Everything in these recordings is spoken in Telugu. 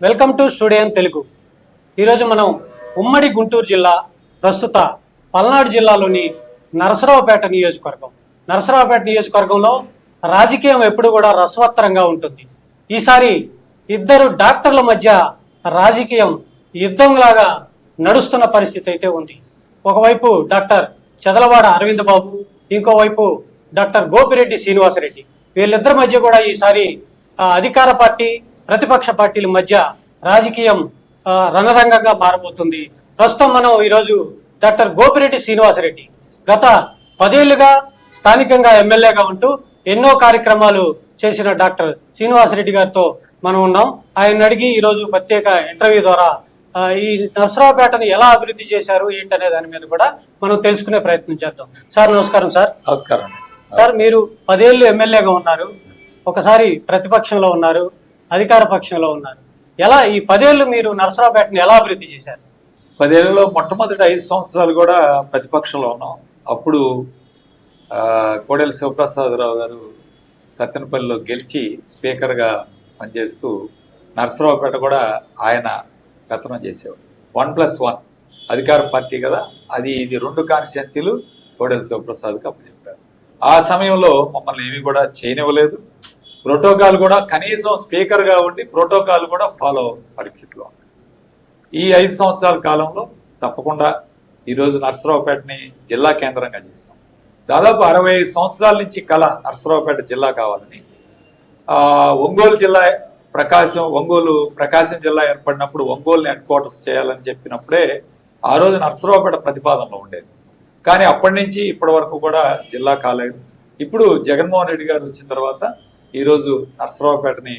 Welcome to studio Telugu. ఈరోజు మనం ఉమ్మడి గుంటూరు జిల్లా, ప్రస్తుత పల్నాడు జిల్లాలోని నరసరావుపేట నియోజకవర్గంలో రాజకీయం ఎప్పుడు కూడా రసవత్తరంగా ఉంటుంది. ఈసారి ఇద్దరు డాక్టర్ల మధ్య రాజకీయం యుద్ధంలాగా నడుస్తున్న పరిస్థితి అయితే ఉంది. ఒకవైపు డాక్టర్ చదలవాడ అరవింద్ బాబు, ఇంకోవైపు డాక్టర్ గోపిరెడ్డి శ్రీనివాసరెడ్డి. వీళ్ళిద్దరి మధ్య కూడా ఈసారి అధికార పార్టీ, ప్రతిపక్ష పార్టీల మధ్య రాజకీయం రణరంగంగా మారబోతుంది. ప్రస్తుతం మనం ఈరోజు డాక్టర్ గోపిరెడ్డి శ్రీనివాసరెడ్డి గత 10 ఏళ్లుగా స్థానికంగా ఎమ్మెల్యేగా ఉంటూ ఎన్నో కార్యక్రమాలు చేసిన డాక్టర్ శ్రీనివాసరెడ్డి గారితో మనం ఉన్నాం. ఆయన అడిగి ఈరోజు ప్రత్యేక ఇంటర్వ్యూ ద్వారా ఈ నరసరావుపేటను ఎలా అభివృద్ధి చేశారు ఏంటనే దాని మీద కూడా మనం తెలుసుకునే ప్రయత్నం చేద్దాం. సార్ నమస్కారం. సార్ నమస్కారం. సార్, మీరు 10 ఏళ్ళు ఎమ్మెల్యేగా ఉన్నారు, ఒకసారి ప్రతిపక్షంలో ఉన్నారు, అధికార పక్షంలో ఉన్నారు. ఎలా ఈ 10 ఏళ్ళు మీరు నరసరావుపేటను ఎలా అభివృద్ధి చేశారు? 10 ఏళ్లలో మొట్టమొదటి 5 సంవత్సరాలు కూడా ప్రతిపక్షంలో ఉన్నాం. అప్పుడు కోడెల శివప్రసాదరావు గారు సత్తెనపల్లిలో గెలిచి స్పీకర్గా పనిచేస్తూ నరసరావుపేట కూడా ఆయన గతనం చేసేవాడు. 1+1 అధికార పార్టీ కదా, ఇది 2 కాన్స్టిట్యున్సీలు కోడెల శివప్రసాద్కి అప్పచెప్పారు. ఆ సమయంలో మమ్మల్ని ఏమీ కూడా చేయనివ్వలేదు. ప్రోటోకాల్ కూడా కనీసం స్పీకర్గా ఉండి ప్రోటోకాల్ కూడా ఫాలో పరిస్థితిలో. ఈ 5 సంవత్సరాల కాలంలో తప్పకుండా ఈరోజు నరసరావుపేటని జిల్లా కేంద్రంగా చేశాం. దాదాపు 65 సంవత్సరాల నుంచి కళ నరసరావుపేట జిల్లా కావాలని. ఒంగోలు జిల్లా ప్రకాశం జిల్లా ఏర్పడినప్పుడు ఒంగోలుని హెడ్ క్వార్టర్స్ చేయాలని చెప్పినప్పుడే ఆ రోజు నరసరావుపేట ప్రతిపాదనలో ఉండేది. కానీ అప్పటి నుంచి ఇప్పటి వరకు కూడా జిల్లా కాలేదు. ఇప్పుడు జగన్మోహన్ రెడ్డి గారు వచ్చిన తర్వాత ఈరోజు నరసరావుపేటని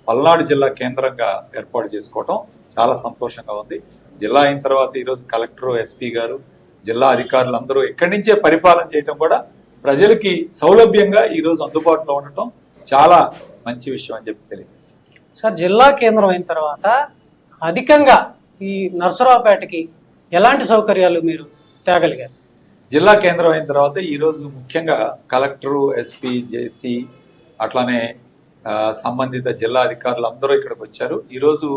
పల్నాడు జిల్లా కేంద్రంగా ఏర్పాటు చేసుకోవటం చాలా సంతోషంగా ఉంది. జిల్లా అయిన తర్వాత ఈరోజు కలెక్టర్, ఎస్పీ గారు, జిల్లా అధికారులు అందరూ ఇక్కడి నుంచే పరిపాలన చేయటం కూడా ప్రజలకి సౌలభ్యంగా ఈరోజు అందుబాటులో ఉండటం చాలా మంచి విషయం అని చెప్పి తెలియజేస్తాం. సార్, జిల్లా కేంద్రం అయిన తర్వాత అధికంగా ఈ నరసరావుపేటకి ఎలాంటి సౌకర్యాలు మీరు తేగలిగారు? జిల్లా కేంద్రం అయిన తర్వాత ఈరోజు ముఖ్యంగా కలెక్టరు, ఎస్పీ, జేసీ అట్లానే సంబంధిత జిల్లా అధికారులు అందరూ ఇక్కడికి వచ్చారు. ఈరోజు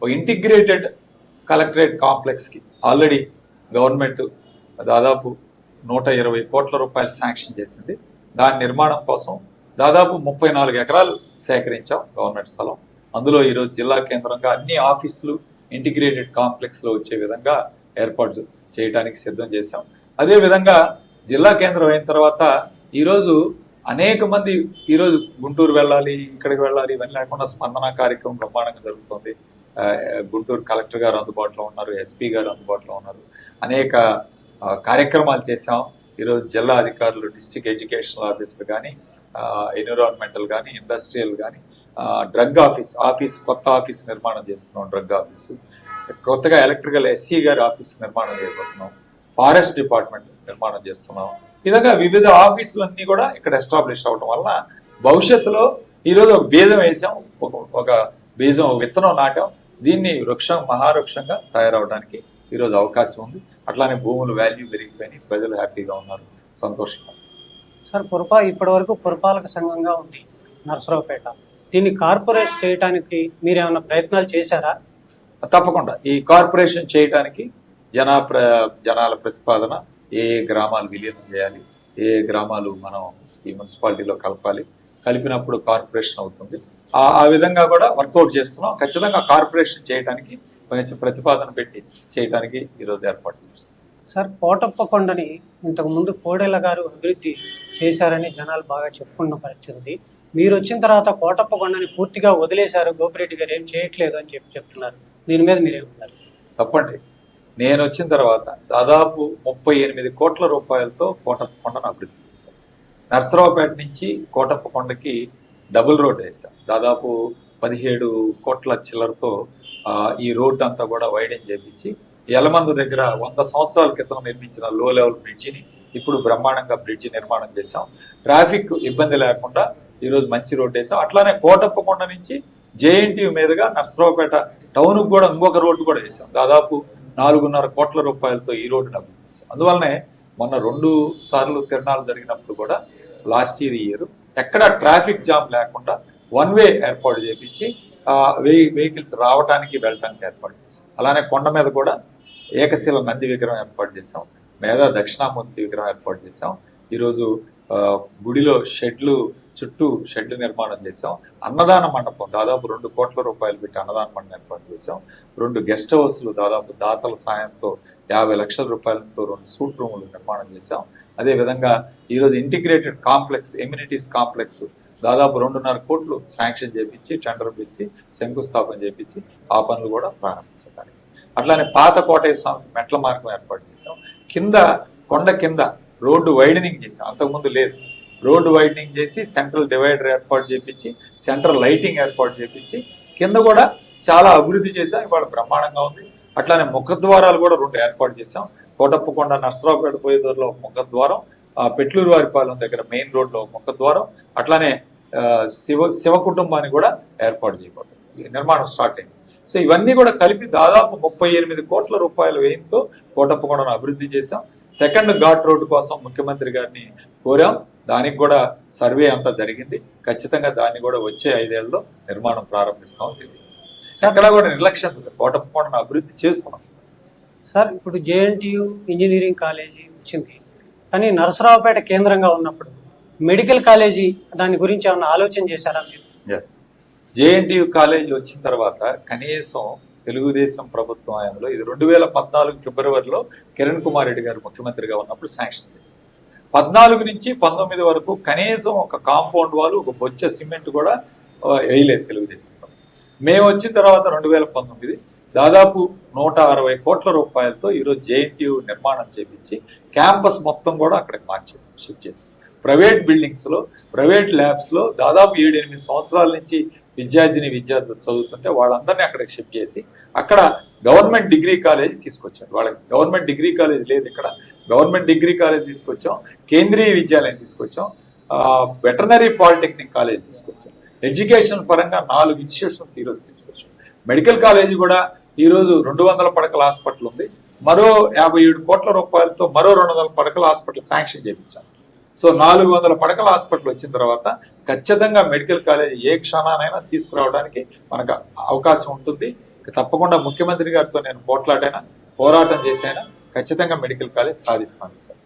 ఇంటిగ్రేటెడ్ కలెక్టరేట్ కాంప్లెక్స్కి ఆల్రెడీ గవర్నమెంట్ దాదాపు 120 కోట్ల రూపాయలు శాంక్షన్ చేసింది. దాని నిర్మాణం కోసం దాదాపు 34 ఎకరాలు సేకరించాం గవర్నమెంట్ స్థలం. అందులో ఈరోజు జిల్లా కేంద్రంగా అన్ని ఆఫీసులు ఇంటిగ్రేటెడ్ కాంప్లెక్స్లో వచ్చే విధంగా ఏర్పాటు చేయడానికి సిద్ధం చేశాం. అదేవిధంగా జిల్లా కేంద్రం అయిన తర్వాత ఈరోజు అనేక మంది ఈరోజు గుంటూరు వెళ్ళాలి, ఇక్కడికి వెళ్ళాలి, ఇవన్నీ లేకుండా స్పందన కార్యక్రమం బ్రహ్మాండంగా జరుగుతుంది. గుంటూరు కలెక్టర్ గారు అందుబాటులో ఉన్నారు, ఎస్పీ గారు అందుబాటులో ఉన్నారు. అనేక కార్యక్రమాలు చేశాం. ఈరోజు జిల్లా అధికారులు, డిస్ట్రిక్ట్ ఎడ్యుకేషనల్ ఆఫీసర్ కానీ, ఎన్విరాన్మెంటల్ కానీ, ఇండస్ట్రియల్ కానీ, డ్రగ్ ఆఫీస్ కొత్త ఆఫీస్ నిర్మాణం చేస్తున్నాం. డ్రగ్ ఆఫీసు కొత్తగా ఎలక్ట్రికల్ ఎస్సీ గారి ఆఫీస్ నిర్మాణం చేయబోతున్నాం. ఫారెస్ట్ డిపార్ట్మెంట్ నిర్మాణం చేస్తున్నాం. ఈ విధంగా వివిధ ఆఫీసులన్నీ కూడా ఇక్కడ ఎస్టాబ్లిష్ అవడం వలన భవిష్యత్తులో ఈరోజు ఒక బీజం వేసాం, ఒక బీజం విత్తనం నాటాం. దీన్ని మహావృక్షంగా తయారవడానికి ఈరోజు అవకాశం ఉంది. అట్లానే భూముల వాల్యూ పెరిగిపోయినాయి, ప్రజలు హ్యాపీగా ఉన్నారు, సంతోషంగా. సార్, ఇప్పటి వరకు పురపాలక సంఘంగా ఉంది నరసరావుపేట. దీన్ని కార్పొరేట్ చేయడానికి మీరు ఏమైనా ప్రయత్నాలు చేశారా? తప్పకుండా ఈ కార్పొరేషన్ చేయడానికి జనాల ప్రతిపాదన, ఏ గ్రామాలు విలీనం చేయాలి, ఏ గ్రామాలు మనం ఈ మున్సిపాలిటీలో కలిపినప్పుడు కార్పొరేషన్ అవుతుంది. ఆ విధంగా కూడా వర్కౌట్ చేస్తున్నాం. ఖచ్చితంగా కార్పొరేషన్ చేయడానికి కొంచెం ప్రతిపాదన పెట్టి చేయడానికి ఈరోజు ఏర్పాటు చేస్తాం. సార్, కోటప్పకొండని ఇంతకుముందు కోడెల గారు అభివృద్ధి చేశారని జనాలు బాగా చెప్పుకున్న పరిస్థితి. మీరు వచ్చిన తర్వాత కోటప్పకొండని పూర్తిగా వదిలేశారు, గోపిరెడ్డి గారు ఏం చేయట్లేదు అని చెప్తున్నారు. దీని మీద మీరేమన్నారు? తప్పండి. నేను వచ్చిన తర్వాత దాదాపు 38 కోట్ల రూపాయలతో కోటప్పకొండను అభివృద్ధి చేశాం. నరసరావుపేట నుంచి కోటప్పకొండకి డబుల్ రోడ్ వేసాం. దాదాపు 17 కోట్ల చిల్లరతో ఈ రోడ్డు అంతా కూడా వైడెన్ చేపించి యలమందు దగ్గర 100 సంవత్సరాల క్రితం నిర్మించిన లో లెవెల్ బ్రిడ్జిని ఇప్పుడు బ్రహ్మాండంగా బ్రిడ్జి నిర్మాణం చేశాం. ట్రాఫిక్ ఇబ్బంది లేకుండా ఈరోజు మంచి రోడ్డు వేసాం. అట్లానే కోటప్పకొండ నుంచి జేఎన్టీయూ మీదుగా నరసరావుపేట టౌన్కి కూడా ఇంకొక రోడ్డు కూడా వేసాం. దాదాపు 4.5 కోట్ల రూపాయలతో ఈ రోడ్డును అభివృద్ధి చేశాం. అందువల్లనే మొన్న 2 సార్లు తిరణాలు జరిగినప్పుడు కూడా లాస్ట్ ఇయర్ ఎక్కడ ట్రాఫిక్ జామ్ లేకుండా 1 వే ఏర్పాటు చేపించి వెహికల్స్ రావడానికి వెళ్ళటానికి ఏర్పాటు చేసాం. అలానే కొండ మీద కూడా ఏకశిల నంది విగ్రహం ఏర్పాటు చేసాం, మేధా దక్షిణామూర్తి విగ్రహం ఏర్పాటు చేసాం. ఈరోజు గుడిలో చుట్టూ షెడ్లు నిర్మాణం చేసాం. అన్నదాన మండపం దాదాపు 2 కోట్ల రూపాయలు పెట్టి అన్నదాన మండపం ఏర్పాటు చేసాం. 2 గెస్ట్ హౌస్లు దాదాపు దాతల సాయంతో 50 లక్షల రూపాయలతో 2 సూట్ రూములు నిర్మాణం చేసాం. అదేవిధంగా ఈరోజు ఇంటిగ్రేటెడ్ కాంప్లెక్స్, ఎమ్యూనిటీస్ కాంప్లెక్స్ దాదాపు 2.5 కోట్లు శాంక్షన్ చేపించి టెండర్ పిలిచి శంకుస్థాపన చేపించి ఆ పనులు కూడా ప్రారంభించాలి. అట్లానే పాత కోటయ్య స్వామి మెట్ల మార్గం ఏర్పాటు చేసాం. కొండ కింద రోడ్డు వైడనింగ్ చేసాం, అంతకుముందు లేదు. రోడ్డు వైడనింగ్ చేసి సెంట్రల్ డివైడర్ ఏర్పాటు చేపించి సెంట్రల్ లైటింగ్ ఏర్పాటు చేపించి కింద కూడా చాలా అభివృద్ధి చేసాం. ఇవాళ బ్రహ్మాండంగా ఉంది. అట్లానే ముఖద్వారాలు కూడా 2 ఏర్పాటు చేసాం. కోటప్పకొండ నర్సరావుపేట పోయేదారిలో ముఖద్వారం, పెట్లూరు వారిపాలెం దగ్గర మెయిన్ రోడ్లో ముఖద్వారం, అట్లానే శివ కుటుంబాన్ని కూడా ఏర్పాటు చేయబోతుంది. నిర్మాణం స్టార్ట్ అయింది. సో ఇవన్నీ కూడా కలిపి దాదాపు 38 కోట్ల రూపాయల వ్యయంతో కోటప్పకొండను అభివృద్ధి చేశాం. సెకండ్ ఘాట్ రోడ్డు కోసం ముఖ్యమంత్రి గారిని కోరాం. దానికి కూడా సర్వే అంతా జరిగింది. ఖచ్చితంగా దాన్ని కూడా వచ్చే 5 ఏళ్లలో నిర్మాణం ప్రారంభిస్తామని తెలియజేస్తాం. అక్కడ కూడా నిర్లక్ష్యం కోటప్పకొండను అభివృద్ధి చేస్తున్నాం. సార్, ఇప్పుడు జేఎన్టీయు ఇంజనీరింగ్ కాలేజీ వచ్చింది, కానీ నరసరావుపేట కేంద్రంగా ఉన్నప్పుడు మెడికల్ కాలేజీ దాని గురించి ఏమన్నా ఆలోచన చేశారా మీరు? ఎస్, జేఎన్టీయు కాలేజీ వచ్చిన తర్వాత కనీసం తెలుగుదేశం ప్రభుత్వం హయాంలో ఇది 2014 ఫిబ్రవరిలో కిరణ్ కుమార్ రెడ్డి గారు ముఖ్యమంత్రిగా ఉన్నప్పుడు శాంక్షన్ చేశారు. 14 నుంచి 19 వరకు కనీసం ఒక కాంపౌండ్ వాళ్ళు, ఒక బొచ్చ సిమెంట్ కూడా వేయలేదు తెలుగుదేశం. మేము వచ్చిన తర్వాత 2019 దాదాపు 160 కోట్ల రూపాయలతో ఈరోజు జేఎన్టీయు నిర్మాణం చేపించి క్యాంపస్ మొత్తం కూడా అక్కడికి మార్చేసాం, షిఫ్ట్ చేసాం. ప్రైవేట్ బిల్డింగ్స్లో, ప్రైవేట్ ల్యాబ్స్లో దాదాపు 7-8 సంవత్సరాల నుంచి విద్యార్థులు చదువుతుంటే వాళ్ళందరినీ అక్కడికి షిఫ్ట్ చేసి అక్కడ గవర్నమెంట్ డిగ్రీ కాలేజ్ తీసుకొచ్చారు. వాళ్ళకి గవర్నమెంట్ డిగ్రీ కాలేజ్ లేదు, ఇక్కడ గవర్నమెంట్ డిగ్రీ కాలేజ్ తీసుకొచ్చాం, కేంద్రీయ విద్యాలయం తీసుకొచ్చాం, వెటర్నరీ పాలిటెక్నిక్ కాలేజ్ తీసుకొచ్చాం. ఎడ్యుకేషన్ పరంగా 4 ఇన్స్టిట్యూషన్స్ ఈరోజు తీసుకొచ్చాం. మెడికల్ కాలేజీ కూడా ఈరోజు 200 పడకల హాస్పిటల్ ఉంది. మరో 57 కోట్ల రూపాయలతో మరో 200 పడకల హాస్పిటల్ శాంక్షన్ చేయించాం. సో 400 పడకల హాస్పిటల్ వచ్చిన తర్వాత ఖచ్చితంగా మెడికల్ కాలేజ్ ఏ క్షణానైనా తీసుకురావడానికి మనకు అవకాశం ఉంటుంది. తప్పకుండా ముఖ్యమంత్రి గారితో నేను పోరాటం చేసైనా ఖచ్చితంగా మెడికల్ కాలేజ్ సాధిస్తాను సార్.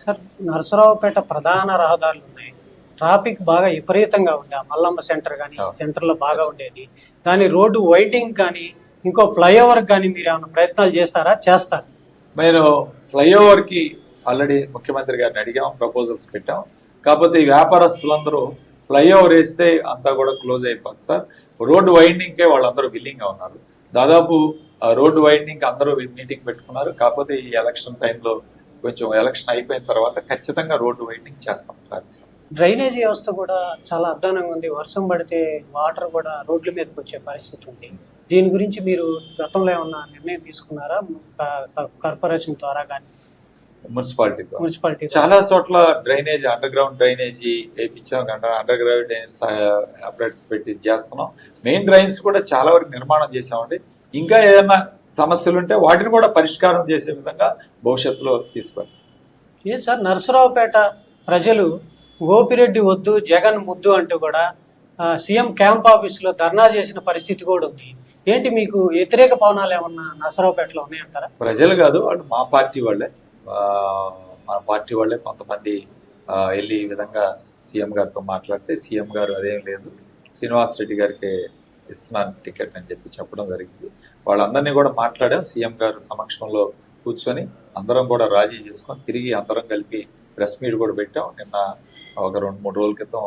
సార్, నరసరావుపేట ప్రధాన రహదారులు ఉన్నాయి, ట్రాఫిక్ బాగా విపరీతంగా ఉంది. ఆ మల్లమ్మ సెంటర్ కానీ సెంటర్లో బాగా ఉండేది. దాని రోడ్డు వైడింగ్ కానీ ఇంకో ఫ్లైఓవర్ కానీ మీరు ఏమైనా ప్రయత్నాలు చేస్తారు? నేను ఫ్లైఓవర్కి ఆల్రెడీ ముఖ్యమంత్రి గారిని అడిగాం, ప్రపోజల్స్ పెట్టాం. కాకపోతే ఈ వ్యాపారస్తులందరూ ఫ్లైఓవర్ వేస్తే అంతా కూడా క్లోజ్ అయిపోతుంది సార్. రోడ్డు వైండింగ్కే వాళ్ళందరూ విల్లింగ్గా ఉన్నారు. దాదాపు రోడ్డు వైండింగ్ అందరూ మీటింగ్ పెట్టుకున్నారు. కాకపోతే ఈ ఎలక్షన్ టైంలో కొంచెం ఎలక్షన్ అయిపోయిన తర్వాత ఖచ్చితంగా రోడ్డు వైండింగ్ చేస్తాం. డ్రైనేజీ వ్యవస్థ కూడా చాలా అధ్వానంగా ఉంది. వర్షం పడితే వాటర్ కూడా రోడ్ల మీదకి వచ్చే పరిస్థితి ఉంది. దీని గురించి మీరు గతంలో ఏమన్నా నిర్ణయం తీసుకున్నారా? కార్పొరేషన్ ద్వారా కానీ మున్సిపాలిటీ చాలా చోట్ల డ్రైనేజ్, అండర్ గ్రౌండ్ డ్రైనేజీ వేయించాం. అండర్ గ్రౌండ్ డ్రైనేజ్ అప్డేట్స్ పెట్టి చేస్తున్నాం. మెయిన్ డ్రైన్స్ కూడా చాలా వరకు నిర్మాణం చేసామండి. ఇంకా ఏదైనా సమస్యలు ఉంటే వాటిని కూడా పరిష్కారం చేసే విధంగా భవిష్యత్తులో తీసుకోవాలి. ఏ సార్, నరసరావుపేట ప్రజలు గోపిరెడ్డి వద్దు జగన్ ముద్దు అంటూ కూడా సీఎం క్యాంప్ ఆఫీసులో ధర్నా చేసిన పరిస్థితి కూడా ఉంది. ఏంటి, మీకు వ్యతిరేక పవనాలు ఏమన్నా నరసరావుపేటలో ఉన్నాయంటారా? ప్రజలు కాదు, వాళ్ళు మా పార్టీ వాళ్ళే కొంతమంది వెళ్ళి ఈ విధంగా సీఎం గారితో మాట్లాడితే సీఎం గారు అదేం లేదు, శ్రీనివాస్ రెడ్డి గారికి ఇస్తున్నాను టికెట్ అని చెప్పి చెప్పడం జరిగింది. వాళ్ళందరినీ కూడా మాట్లాడాం. సీఎం గారు సమక్షంలో కూర్చొని అందరం కూడా రాజీ చేసుకొని తిరిగి అందరం కలిపి ప్రెస్ మీట్ కూడా పెట్టాం. నిన్న ఒక 2-3 రోజుల క్రితం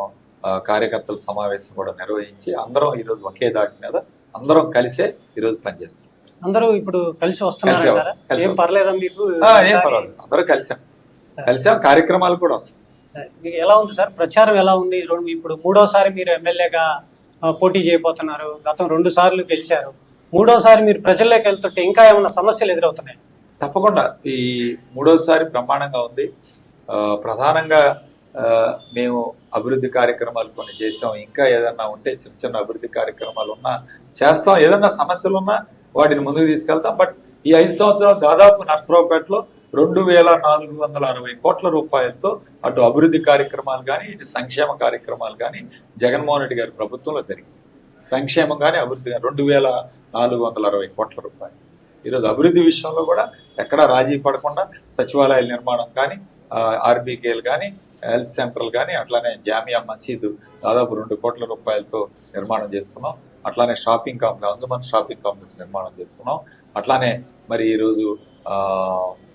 కార్యకర్తల సమావేశం కూడా నిర్వహించి అందరం ఈరోజు ఒకే దాటి మీద అందరం కలిసే ఈరోజు పనిచేస్తాం. అందరూ ఇప్పుడు కలిసి వస్తున్నారు. ఏం పర్లేదా మీకు? ఏం పర్వాలేదు, అందరూ కలిసాం. కార్యక్రమాలు కూడా వస్తాయి. మీకు ఎలా ఉంది సార్, ప్రచారం ఎలా ఉంది? ఇప్పుడు 3వసారి మీరు ఎమ్మెల్యేగా పోటీ చేయబోతున్నారు. గతం 2 సార్లు గెలిచారు. 3వసారి మీరు ప్రజల్లోకి వెళ్తుంటే ఇంకా ఏమైనా సమస్యలు ఎదురవుతున్నాయి? తప్పకుండా ఈ 3వసారి బ్రహ్మాండంగా ఉంది. ప్రధానంగా మేము అభివృద్ధి కార్యక్రమాలు కొన్ని చేసాం. ఇంకా ఏదన్నా ఉంటే చిన్న అభివృద్ధి కార్యక్రమాలు ఉన్నా చేస్తాం. ఏదన్నా సమస్యలు ఉన్నా వాటిని ముందుకు తీసుకెళ్తాం. బట్ ఈ 5 సంవత్సరాలు దాదాపు నర్సరావుపేటలో 2460 కోట్ల రూపాయలతో అటు అభివృద్ధి కార్యక్రమాలు కానీ ఇటు సంక్షేమ కార్యక్రమాలు కానీ జగన్మోహన్ రెడ్డి గారి ప్రభుత్వంలో జరిగింది. సంక్షేమం కానీ అభివృద్ధి కానీ 2460 కోట్ల రూపాయలు. ఈరోజు అభివృద్ధి విషయంలో కూడా ఎక్కడా రాజీ పడకుండా సచివాలయాల నిర్మాణం కానీ, ఆర్బీకేలు కానీ, హెల్త్ సెంటర్లు కానీ, అట్లానే జామియా మసీదు దాదాపు 2 కోట్ల రూపాయలతో నిర్మాణం చేస్తున్నాం. అట్లానే shopping complex, Anjuman shopping complex నిర్మాణం చేస్తున్నాం. అట్లానే మరి ఈరోజు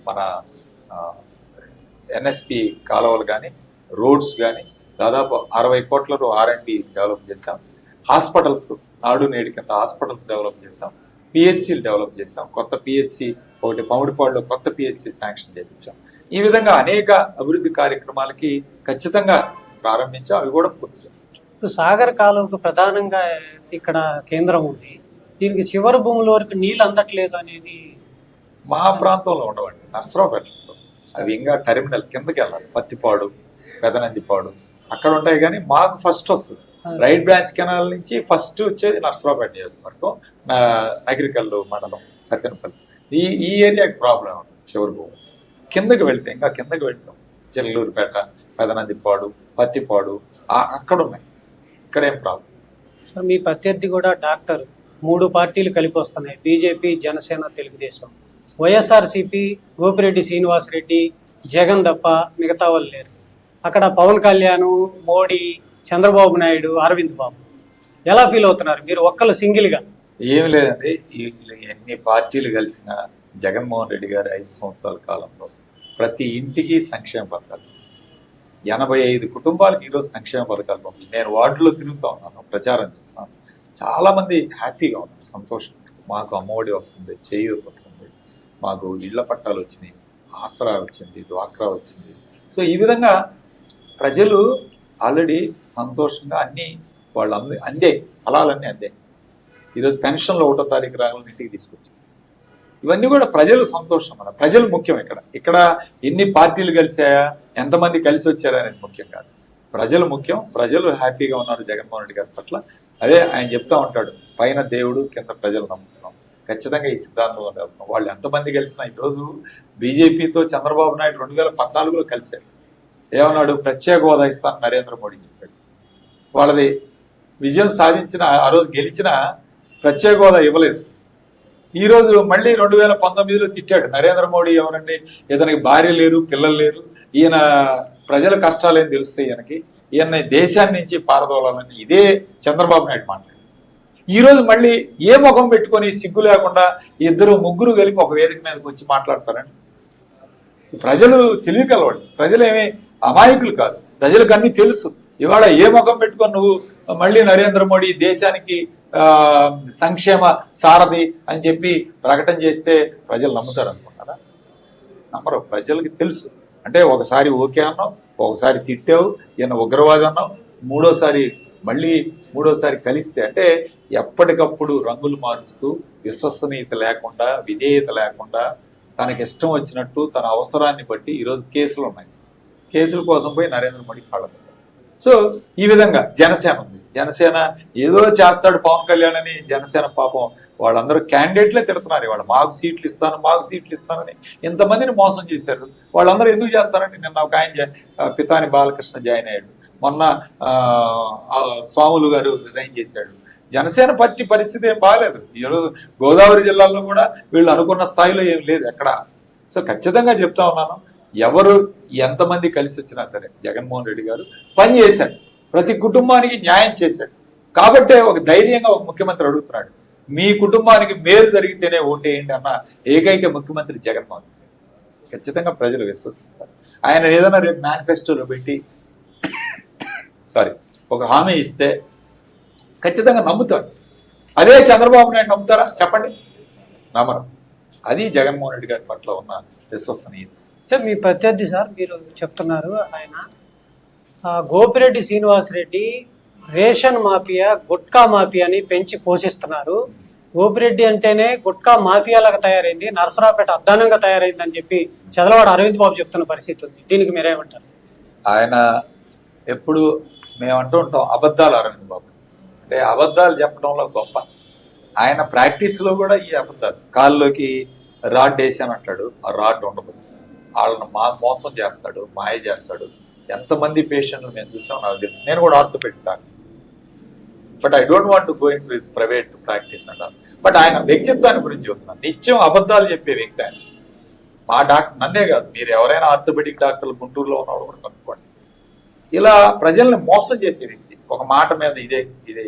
మన ఎన్ఎస్పి కాలువలు కానీ, రోడ్స్ కానీ దాదాపు 60 కోట్లలో R&D డెవలప్ చేశాం. హాస్పిటల్స్ నాడు నేడు కింద హాస్పిటల్స్ డెవలప్ చేశాం. పిహెచ్సిలు డెవలప్ చేశాం. కొత్త పిహెచ్సి ఒకటి పౌడిపాడులో కొత్త పిహెచ్సి శాంక్షన్ చేయించాం. ఈ విధంగా అనేక అభివృద్ధి కార్యక్రమాలకి ఖచ్చితంగా ప్రారంభించాం. అవి కూడా పూర్తి చేస్తాం. ఇప్పుడు సాగర్ కాలువకు ప్రధానంగా ఇక్కడ కేంద్రం ఉంది. దీనికి చివరి భూముల వరకు నీళ్ళు అందట్లేదు అనేది మా ప్రాంతంలో ఉండవండి. నర్సరావుపేటలో అవి ఇంకా టెర్మినల్ కిందకి వెళ్ళాలి. పత్తిపాడు, పెదనందిపాడు అక్కడ ఉంటాయి. కానీ మాకు ఫస్ట్ వస్తుంది రైట్ బ్రాంచ్ కెనాల్ నుంచి ఫస్ట్ వచ్చేది నర్సరావుపేట నియోజకవర్గం, నగరికల్లు మండలం, సత్యనపల్లి. ఈ ఏరియాకి ప్రాబ్లం ఉంటుంది. చివరి భూమి కిందకి వెళ్తే ఇంకా కిందకి వెళ్తాం. చెల్లూరుపేట, పెదనందిపాడు, పత్తిపాడు అక్కడ ఉన్నాయి. ఇక్కడేం ప్రాబ్లం. సో మీ ప్రత్యర్థి కూడా డాక్టర్ 3 పార్టీలు కలిపి వస్తున్నాయి. బీజేపీ, జనసేన, తెలుగుదేశం. వైఎస్ఆర్సీపీ గోపిరెడ్డి శ్రీనివాసరెడ్డి, జగన్ తప్ప మిగతా వాళ్ళు లేరు. అక్కడ పవన్ కళ్యాణ్, మోడీ, చంద్రబాబు నాయుడు, అరవింద్ బాబు. ఎలా ఫీల్ అవుతున్నారు మీరు ఒక్కళ్ళు సింగిల్గా? ఏమి లేదండి. ఎన్ని పార్టీలు కలిసిన జగన్మోహన్ రెడ్డి గారి 5 సంవత్సరాల కాలంలో ప్రతి ఇంటికి సంక్షేమ పథకాలు, 85 కుటుంబాలకు ఈరోజు సంక్షేమ పథకాలు పంపించి నేను వార్డులో తిరుగుతూ ఉన్నాను, ప్రచారం చేస్తున్నాను. చాలామంది హ్యాపీగా ఉన్నారు, సంతోషం. మాకు అమ్మఒడి వస్తుంది, చేయూత వస్తుంది, మాకు ఇళ్ల పట్టాలు వచ్చినాయి, ఆసరా వచ్చింది, డ్వాక్రా వచ్చింది. సో ఈ విధంగా ప్రజలు ఆల్రెడీ సంతోషంగా అన్నీ వాళ్ళు అందే ఫలాలన్నీ అందే. ఈరోజు పెన్షన్లో 1వ తారీఖు రాగాలని ఇంటికి తీసుకొచ్చేసి ఇవన్నీ కూడా ప్రజలు సంతోషం. మన ప్రజలు ముఖ్యం. ఇక్కడ ఎన్ని పార్టీలు కలిసాయా, ఎంతమంది కలిసి వచ్చారా అనేది ముఖ్యం కాదు. ప్రజలు ముఖ్యం. ప్రజలు హ్యాపీగా ఉన్నారు జగన్మోహన్ రెడ్డి గారి పట్ల. అదే ఆయన చెప్తా ఉంటాడు, పైన దేవుడు కింద ప్రజలు నమ్ముతున్నాం. ఖచ్చితంగా ఈ సిద్ధాంతంలో వెళ్తున్నాం. వాళ్ళు ఎంతమంది కలిసినా ఈరోజు బీజేపీతో చంద్రబాబు నాయుడు 2014లో కలిశారు. ఏమన్నాడు, ప్రత్యేక హోదా ఇస్తాను నరేంద్ర మోడీ చెప్పాడు. వాళ్ళది విజయం సాధించిన ఆ రోజు గెలిచిన ప్రత్యేక హోదా ఇవ్వలేదు. ఈరోజు మళ్ళీ 2019లో తిట్టాడు, నరేంద్ర మోడీ ఎవరండి, ఇతనికి భార్య లేరు, పిల్లలు లేరు, ఈయన ప్రజల కష్టాలు ఏం తెలుస్తాయి ఈయనకి, ఈయన దేశాన్ని నుంచి పారదోలాలని ఇదే చంద్రబాబు నాయుడు మాట్లాడారు. ఈరోజు మళ్ళీ ఏ ముఖం పెట్టుకొని సిగ్గు లేకుండా 2-3 కలిపి ఒక వేదిక మీదకి వచ్చి మాట్లాడతారండి. ప్రజలు తెలివికలవాళ్ళు. ప్రజలేమీ అమాయకులు కాదు. ప్రజలకు అన్నీ తెలుసు. ఇవాళ ఏ ముఖం పెట్టుకొని నువ్వు మళ్ళీ నరేంద్ర మోడీ దేశానికి సంక్షేమ సారథి అని చెప్పి ప్రకటన చేస్తే ప్రజలు నమ్ముతారు అనుకుంటారా? నమ్మరు. ప్రజలకి తెలుసు. అంటే ఒకసారి ఓకే అన్నావు, ఒకసారి తిట్టావు, ఈయన ఉగ్రవాది అన్నావు, మూడోసారి కలిస్తే అంటే ఎప్పటికప్పుడు రంగులు మారుస్తూ విశ్వసనీయత లేకుండా, విధేయత లేకుండా, తనకి ఇష్టం వచ్చినట్టు తన అవసరాన్ని బట్టి ఈరోజు కేసులు ఉన్నాయి. కేసుల కోసం పోయి నరేంద్ర మోడీ కాళ్ళ. సో ఈ విధంగా జనసేన ఉంది. జనసేన ఏదో చేస్తాడు పవన్ కళ్యాణ్ అని జనసేన పాపం వాళ్ళందరూ క్యాండిడేట్లే తిడుతున్నారు. ఇవాళ మాకు సీట్లు ఇస్తానని ఇంతమందిని మోసం చేశారు. వాళ్ళందరూ ఎందుకు చేస్తారంటే, నిన్న ఒక ఆయన పితాని బాలకృష్ణ జాయిన్ అయ్యాడు, మొన్న స్వాములు గారు రిజైన్ చేశాడు. జనసేన పార్టీ పరిస్థితి ఏం బాగాలేదు. ఈరోజు గోదావరి జిల్లాలో కూడా వీళ్ళు అనుకున్న స్థాయిలో ఏం లేదు ఎక్కడ. సో ఖచ్చితంగా చెప్తా ఉన్నాను, ఎవరు ఎంతమంది కలిసి వచ్చినా సరే జగన్మోహన్ రెడ్డి గారు పని చేశాడు, ప్రతి కుటుంబానికి న్యాయం చేశాడు. కాబట్టే ఒక ధైర్యంగా ఒక ముఖ్యమంత్రి అడుగుతున్నాడు, మీ కుటుంబానికి మేలు జరిగితేనే ఓటేయండి అన్న ఏకైక ముఖ్యమంత్రి జగన్మోహన్ రెడ్డి. ఖచ్చితంగా ప్రజలు విశ్వసిస్తారు. ఆయన ఏదైనా రేపు మేనిఫెస్టోలో పెట్టి ఒక హామీ ఇస్తే ఖచ్చితంగా నమ్ముతారు. అదే చంద్రబాబు నాయుడు నమ్ముతారా చెప్పండి? నమ్మరు. అది జగన్మోహన్ రెడ్డి గారి పట్ల ఉన్న విశ్వసనీయత. మీ ప్రత్యర్థి సార్ మీరు చెప్తున్నారు, ఆయన గోపిరెడ్డి శ్రీనివాసరెడ్డి రేషన్ మాఫియా, గుట్కా మాఫియాని పెంచి పోషిస్తున్నారు. గోపిరెడ్డి అంటేనే గుట్కా మాఫియాలాగా తయారైంది, నరసరావుపేట అద్దానంగా తయారైంది అని చెప్పి చదలవాడు అరవింద్ బాబు చెప్తున్న పరిస్థితి ఉంది. దీనికి మీరేమంటారు? ఆయన ఎప్పుడు మేము అంటూ ఉంటాం అబద్ధాలు అరవింద్ బాబు అంటే అబద్ధాలు చెప్పడంలో గొప్ప. ఆయన ప్రాక్టీస్లో కూడా ఈ అబద్ధాలు, కాళ్ళలోకి రాడ్ వేసాను అంటాడు, ఆ రాడ్ ఉండదు, వాళ్ళని మోసం చేస్తాడు, మాయ చేస్తాడు. ఎంతమంది పేషెంట్లు మేము చూసాం నాకు తెలుసు. నేను కూడా orthopedic doctor. But I don't want to go into his private practice అంటారు. బట్ ఆయన వ్యక్తిత్వాన్ని గురించి చెబుతున్నాను. నిత్యం అబద్ధాలు చెప్పే వ్యక్తి ఆయన. మా డాక్టర్ నన్నే కాదు, మీరు ఎవరైనా ఆర్థోపెడిక్ డాక్టర్లు గుంటూరులో ఉన్నవాడు కూడా కనుక్కోండి. ఇలా ప్రజల్ని మోసం చేసే వ్యక్తి. ఒక మాట మీద ఇదే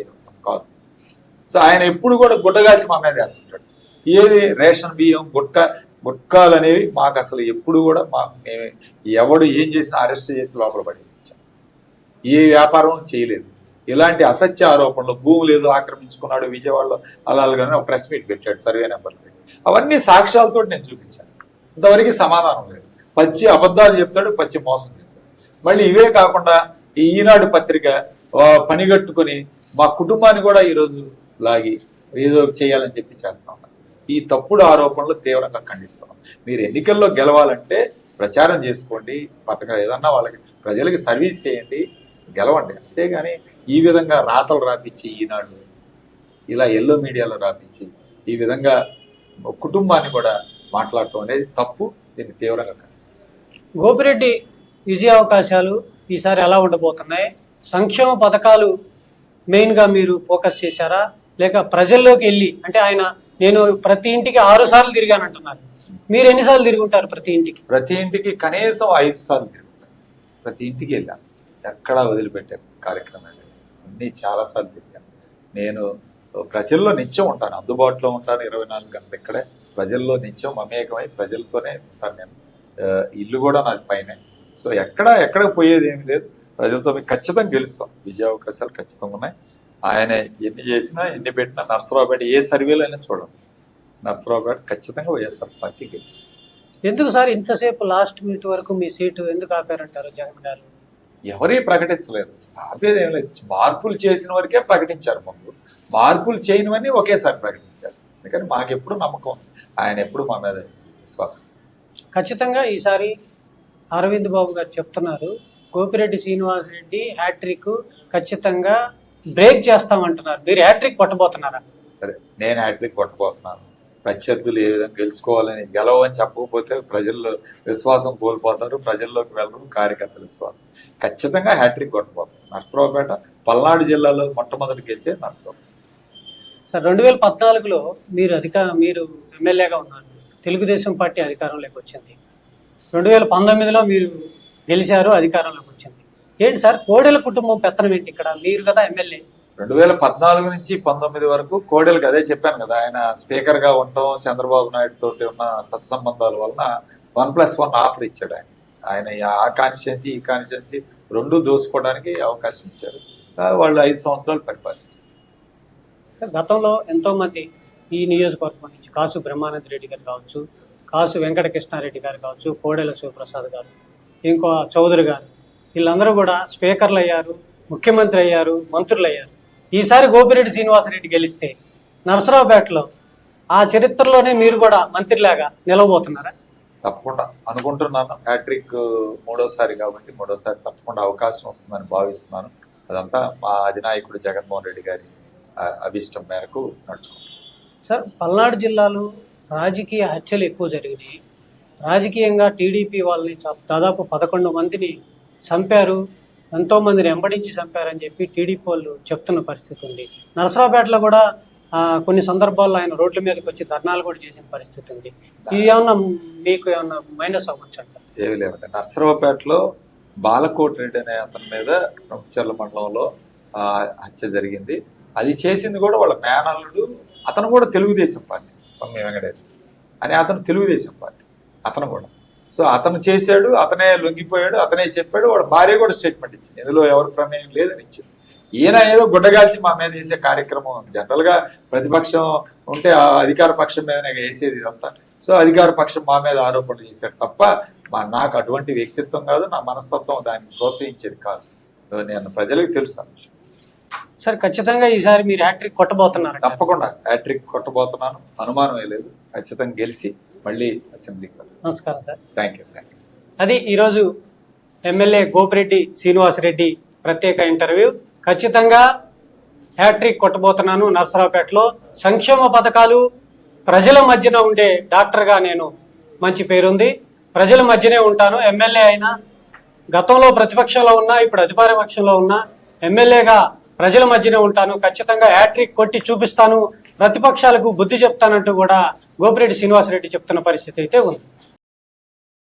కాదు. సో ఆయన ఎప్పుడు కూడా గుడ్డగాల్చి మా మీద వేస్తుంటాడు. ఏది రేషన్ బియ్యం గుట్కాలు అనేవి మాకు అసలు ఎప్పుడు కూడా ఎవడు ఏం చేసినా అరెస్ట్ చేసి లోపల పడేయించాం. ఏ వ్యాపారం చేయలేదు. ఇలాంటి అసత్య ఆరోపణలు, భూములు ఏదో ఆక్రమించుకున్నాడు విజయవాడలో అలాగానే ఒక ప్రెస్ మీట్ పెట్టాడు, సర్వే నెంబర్ పెట్టి. అవన్నీ సాక్ష్యాలతో నేను చూపించాను. ఇంతవరకు సమాధానం లేదు. పచ్చి అబద్ధాలు చెప్తాడు, పచ్చి మోసం చేస్తాడు. మళ్ళీ ఇవే కాకుండా ఈ ఈనాడు పత్రిక పనిగట్టుకుని మా కుటుంబాన్ని కూడా ఈరోజు లాగి ఏదో చేయాలని చెప్పి చేస్తా ఉన్నారు. ఈ తప్పుడు ఆరోపణలు తీవ్రంగా ఖండిస్తున్నాం. మీరు ఎన్నికల్లో గెలవాలంటే ప్రచారం చేసుకోండి, పథకం ఏదన్నా వాళ్ళకి ప్రజలకి సర్వీస్ చేయండి, గెలవండి. అంతేగాని ఈ విధంగా రాతలు రాపించి ఈనాడు ఇలా ఎల్లో మీడియాలో రాపించి ఈ విధంగా కుటుంబాన్ని కూడా మాట్లాడటం అనేది తప్పు. దీన్ని తీవ్రంగా ఖండిస్తాం. గోపిరెడ్డి విజయ అవకాశాలు ఈసారి ఎలా ఉండబోతున్నాయి? సంక్షేమ పథకాలు మెయిన్గా మీరు ఫోకస్ చేశారా, లేక ప్రజల్లోకి వెళ్ళి, అంటే నేను ప్రతి ఇంటికి 6 సార్లు తిరిగానంటున్నారు, మీరు ఎన్నిసార్లు తిరిగి ఉంటారు ప్రతి ఇంటికి? ప్రతి ఇంటికి కనీసం 5 సార్లు తిరుగుతాను. ప్రతి ఇంటికి వెళ్ళాను, ఎక్కడా వదిలిపెట్టే కార్యక్రమం అన్నీ చాలాసార్లు తిరిగాను. నేను ప్రజల్లో నిత్యం ఉంటాను, అందుబాటులో ఉంటాను. 24 గంటలు ఇక్కడే ప్రజల్లో నిత్యం మమేకమై ప్రజలతోనే ఉంటాను. నేను ఇల్లు కూడా నాకు పైనే. సో ఎక్కడ పోయేది ఏమి లేదు. ప్రజలతో మీకు ఖచ్చితంగా గెలుస్తాం. విజయ అవకాశాలు ఖచ్చితంగా ఉన్నాయి. ఆయన ఎన్ని చేసినా ఎన్ని పెట్టినా నర్సరావుపేట ఏ సర్వేలో అయినా చూడండి, నర్సరావుపేట ఖచ్చితంగా వైఎస్ఆర్ పార్టీ గెలుస్తుంది. ఎందుకు సార్ ఇంతసేపు లాస్ట్ మినిట్ వరకు మీ సీటు ఎందుకు ఆపారంటారు జగన్ గారు? ఎవరీ ప్రకటించలేదు. ఆపేది ఏం లేదు. మార్పులు చేసిన వరకే ప్రకటించారు. ముందు మార్పులు చేయనివన్నీ ఒకేసారి ప్రకటించారు. అందుకని మాకెప్పుడు నమ్మకం, ఆయన ఎప్పుడు మా మీద విశ్వాసం. ఖచ్చితంగా ఈసారి అరవింద్ బాబు గారు చెప్తున్నారు, గోపిరెడ్డి శ్రీనివాసరెడ్డి హ్యాట్రిక్ ఖచ్చితంగా బ్రేక్ చేస్తామంటున్నారు. మీరు హ్యాట్రిక్ కొట్టబోతున్నారా? సరే, నేను హ్యాట్రిక్ కొట్టబోతున్నాను. ప్రత్యర్థులు ఏ విధంగా గెలుచుకోవాలని, గెలవని చెప్పకపోతే ప్రజల్లో విశ్వాసం కోల్పోతారు, ప్రజల్లోకి వెళ్ళరు, కార్యకర్తల విశ్వాసం. ఖచ్చితంగా హ్యాట్రిక్ కొట్టబోతాను. నర్సరావుపేట పల్నాడు జిల్లాలో మొట్టమొదటి గెలిచే నర్సరావుపేట. సార్ 2014లో మీరు ఎమ్మెల్యేగా ఉన్నారు, తెలుగుదేశం పార్టీ అధికారంలోకి వచ్చింది. 2019లో మీరు గెలిచారు, అధికారంలోకి వచ్చింది. ఏంటి సార్ కోడెల కుటుంబం పెత్తనం ఏంటి ఇక్కడ? మీరు కదా ఎమ్మెల్యే. 2014 నుంచి 19 వరకు కోడెలకు అదే చెప్పాను కదా, ఆయన స్పీకర్ గా ఉండటం, చంద్రబాబు నాయుడు తోటి ఉన్న సత్సంబంధాల వలన 1+1 ఆఫర్ ఇచ్చాడు. ఆయన ఆ కాన్స్టిట్యున్సీ ఈ కాన్స్టిట్యున్సీ రెండు దోసుకోవడానికి అవకాశం ఇచ్చారు. వాళ్ళు 5 సంవత్సరాలు పరిపాలించారు. గతంలో ఎంతో మంది ఈ నియోజకవర్గం నుంచి కాసు బ్రహ్మానంద రెడ్డి గారు కావచ్చు, కాసు వెంకటకృష్ణారెడ్డి గారు కావచ్చు, కోడెల శివప్రసాద్ గారు, ఇంకో చౌదరి గారు, వీళ్ళందరూ కూడా స్పీకర్లు అయ్యారు, ముఖ్యమంత్రి అయ్యారు, మంత్రులు అయ్యారు. ఈసారి గోపిరెడ్డి శ్రీనివాసరెడ్డి గెలిస్తే నరసరావుపేటలో ఆ చరిత్రలోనే మీరు కూడా మంత్రిలాగా నిలవబోతున్నారా? తప్పకుండా అనుకుంటున్నాను. హ్యాట్రిక్ 3వసారి కాబట్టి 3వసారి తప్పకుండా అవకాశం వస్తుందని భావిస్తున్నాను. అదంతా మా అధినాయకుడు జగన్మోహన్ రెడ్డి గారి అభిష్టం మేరకు నడుచుకుంటాం. సార్, పల్నాడు జిల్లాలో రాజకీయ హత్యలు ఎక్కువ జరిగినాయి. రాజకీయంగా టీడీపీ వాళ్ళని దాదాపు 11 మందిని చంపారు, ఎంతోమందిని వెంబడించి చంపారని చెప్పి టీడీపీ వాళ్ళు చెప్తున్న పరిస్థితి ఉంది. నరసరావుపేటలో కూడా కొన్ని సందర్భాల్లో ఆయన రోడ్ల మీదకి వచ్చి ధర్నాలు కూడా చేసిన పరిస్థితి ఉంది. ఇది ఏమన్నా మీకు ఏమన్నా మైనస్ అవ్వచ్చు అంట? ఏమి లేవండి. నరసరావుపేటలో బాలకోటి రెడ్డి అనే అతని మీద ప్రముచర్ల మండలంలో హత్య జరిగింది. అది చేసింది కూడా వాళ్ళ మేనల్లుడు. అతను కూడా తెలుగుదేశం పార్టీ, పొంగి వెంకటేశ్వర అని అతను తెలుగుదేశం పార్టీ అతను కూడా. సో అతను చేశాడు, అతనే లొంగిపోయాడు, అతనే చెప్పాడు. వాళ్ళ భార్య కూడా స్టేట్మెంట్ ఇచ్చింది, ఇందులో ఎవరి ప్రమేయం లేదని ఇచ్చింది. ఈయన ఏదో గుడ్డగాల్చి మా మీద వేసే కార్యక్రమం. జనరల్గా ప్రతిపక్షం ఉంటే ఆ అధికార పక్షం మీదనే వేసేది ఇదంతా. సో అధికార పక్షం మా మీద ఆరోపణలు చేశారు తప్ప నాకు అటువంటి వ్యక్తిత్వం కాదు, నా మనస్తత్వం దాన్ని ప్రోత్సహించేది కాదు. నేను ప్రజలకు తెలుసు. సార్, ఖచ్చితంగా ఈసారి మీరు హ్యాట్రిక్ కొట్టబోతున్నారు? తప్పకుండా హ్యాట్రిక్ కొట్టబోతున్నాను, అనుమానమే లేదు. ఖచ్చితంగా గెలిచి మళ్ళీ అసెంబ్లీకి. నమస్కారం సార్. Thank you. అది ఈరోజు ఎమ్మెల్యే గోపిరెడ్డి శ్రీనివాసరెడ్డి ప్రత్యేక ఇంటర్వ్యూ. ఖచ్చితంగా హ్యాట్రిక్ కొట్టబోతున్నాను నరసరావుపేటలో. సంక్షేమ పథకాలు ప్రజల మధ్యన ఉండే డాక్టర్గా నేను మంచి పేరుంది, ప్రజల మధ్యనే ఉంటాను. ఎమ్మెల్యే అయినా, గతంలో ప్రతిపక్షంలో ఉన్నా, ఇప్పుడు అధికార పక్షంలో ఉన్నా, ఎమ్మెల్యేగా ప్రజల మధ్యనే ఉంటాను, ఖచ్చితంగా హ్యాట్రిక్ కొట్టి చూపిస్తాను, ప్రతిపక్షాలకు బుద్ధి చెప్తానంటూ కూడా గోపిరెడ్డి శ్రీనివాసరెడ్డి చెప్తున్న పరిస్థితి అయితే ఉంది.